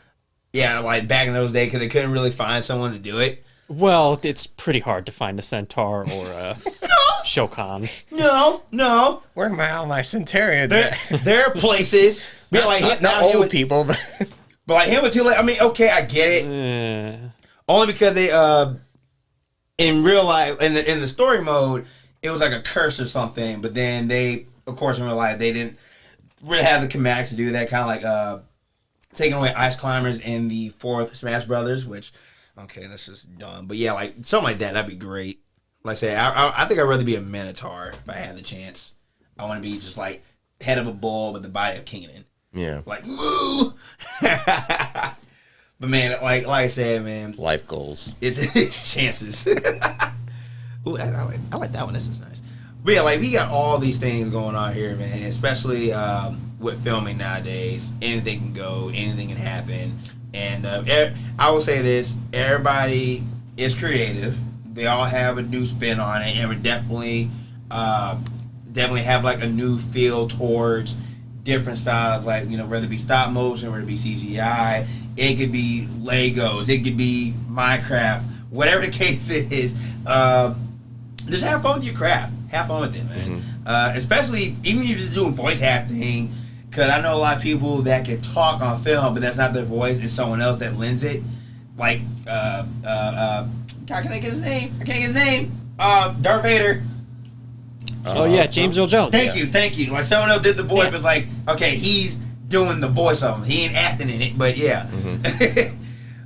Yeah, like, back in those days, because they couldn't really find someone to do it. Well, it's pretty hard to find a Centaur or a Shokan. No. Where are all my Centaurians? There are places. Not old people, But like him with two legs, I mean, okay, I get it. Only because they, in real life, in the story mode, it was like a curse or something. But then they, of course, in real life, they didn't really have the command to do that. Kind of like taking away ice climbers in the 4th Smash Brothers, which, okay, that's just dumb. But yeah, like something like that, that'd be great. Like I say, I think I'd rather be a Minotaur if I had the chance. I want to be just like head of a bull with the body of Keenan. Yeah. Like, moo! But man, like I said, man, Life goals. it's chances. Ooh, I like that one. This is nice. But yeah, like we got all these things going on here, man. Especially with filming nowadays, anything can go, anything can happen. And I will say this: everybody is creative. They all have a new spin on it, and we're definitely have like a new feel towards different styles, like, you know, whether it be stop motion, whether it be CGI, it could be Legos, it could be Minecraft, whatever the case is. Just have fun with your craft. Have fun with it, man. Especially even if you're just doing voice acting, because I know a lot of people that can talk on film, but that's not their voice. It's someone else that lends it. Like, God, can I get his name? I can't get his name. Darth Vader. Oh yeah, James Earl Jones. Thank you. Like someone else did the voice, but it's like, okay, he's doing the voice of him. He ain't acting in it, but yeah.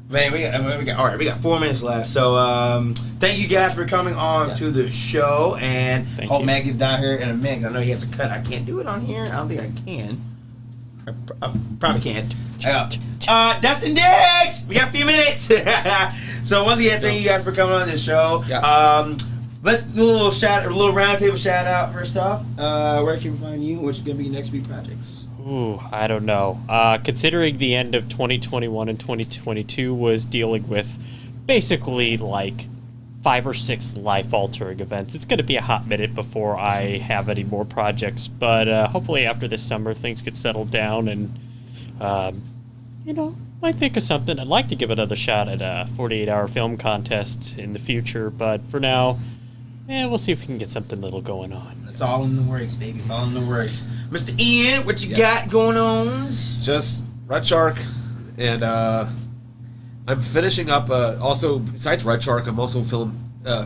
Man, we got 4 minutes left. So thank you guys for coming on to the show, and hope Maggie's down here in a minute. I know he has a cut. I can't do it on here. I don't think I can. I probably can't. Dustin Diggs, we got a few minutes. So once again, thank you guys for coming on this show. Let's do a little round table shout out first off. Where can we find you? What's going to be your next few projects? Ooh, I don't know. Considering the end of 2021 and 2022 was dealing with basically like 5 or 6 life-altering events, it's going to be a hot minute before I have any more projects. But hopefully after this summer, things get settled down and, you know, might think of something. I'd like to give another shot at a 48-hour film contest in the future, but for now, we'll see if we can get something little going on. It's all in the works, baby. It's all in the works. Mr. Ian, what you got going on? Just Red Shark, and I'm finishing up. Also, besides Red Shark, I'm also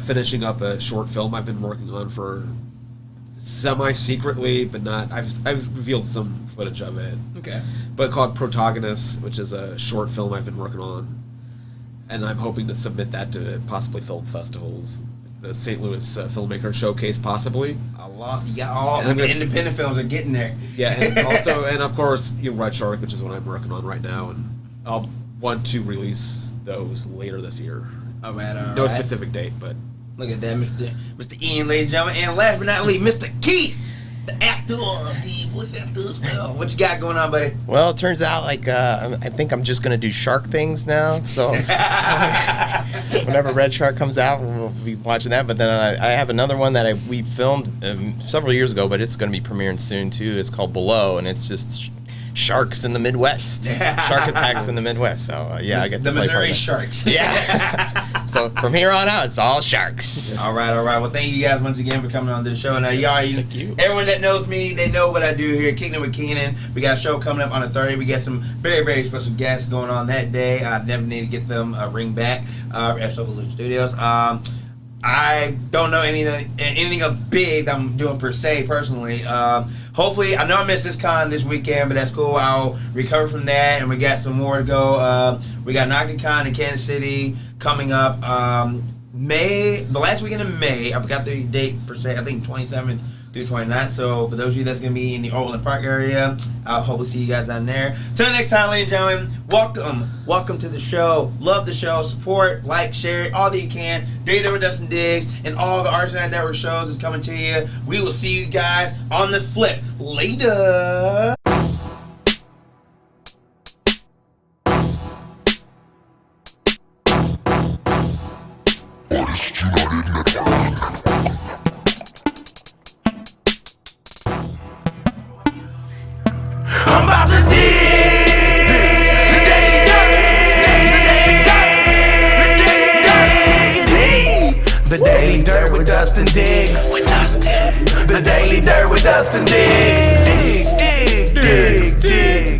finishing up a short film I've been working on for semi-secretly, but not. I've revealed some footage of it. Okay. But called Protagonist, which is a short film I've been working on, and I'm hoping to submit that to possibly film festivals. The St. Louis Filmmaker Showcase, possibly. A lot. You got all the independent films are getting there. Yeah, and also, and of course, Red Shark, which is what I'm working on right now, and I'll want to release those later this year. All right. No specific date, but look at that, Mr. Ian, ladies and gentlemen, and last but not least, Mr. Keith, the actor of the voice actor as well. What you got going on, buddy? Well, it turns out like I think I'm just gonna do shark things now. So whenever Red Shark comes out, we'll be watching that. But then I have another one that we filmed several years ago, but it's gonna be premiering soon too. It's called Below, and it's just sharks in the Midwest, shark attacks in the Midwest. So I get the to play Missouri Sharks. Yeah. So from here on out, it's all sharks. All right. Well, thank you guys once again for coming on this show. Now, Thank you. Everyone that knows me, they know what I do here. Kicking It with Keenan. We got a show coming up on the 30th. We got some very, very special guests going on that day. I definitely need to get them a ring back at Sofa Studios. I don't know anything else big that I'm doing per se personally. Hopefully, I know I missed this con this weekend, but that's cool. I'll recover from that, and we got some more to go. We got NagaCon in Kansas City coming up the last weekend of May. I forgot the date per se. I think 27th through 29th. So for those of you that's going to be in the Overland Park area, I'll hopefully see you guys down there. Till next time, ladies and gentlemen, welcome to the show. Love the show. Support, like, share it, all that you can. Data with Dustin Diggs and all the Arts Night Network shows is coming to you. We will see you guys on the flip. Later. I'm about to The Daily Dirt with Dustin Diggs. The Daily Dirt with Dustin Diggs. Diggs.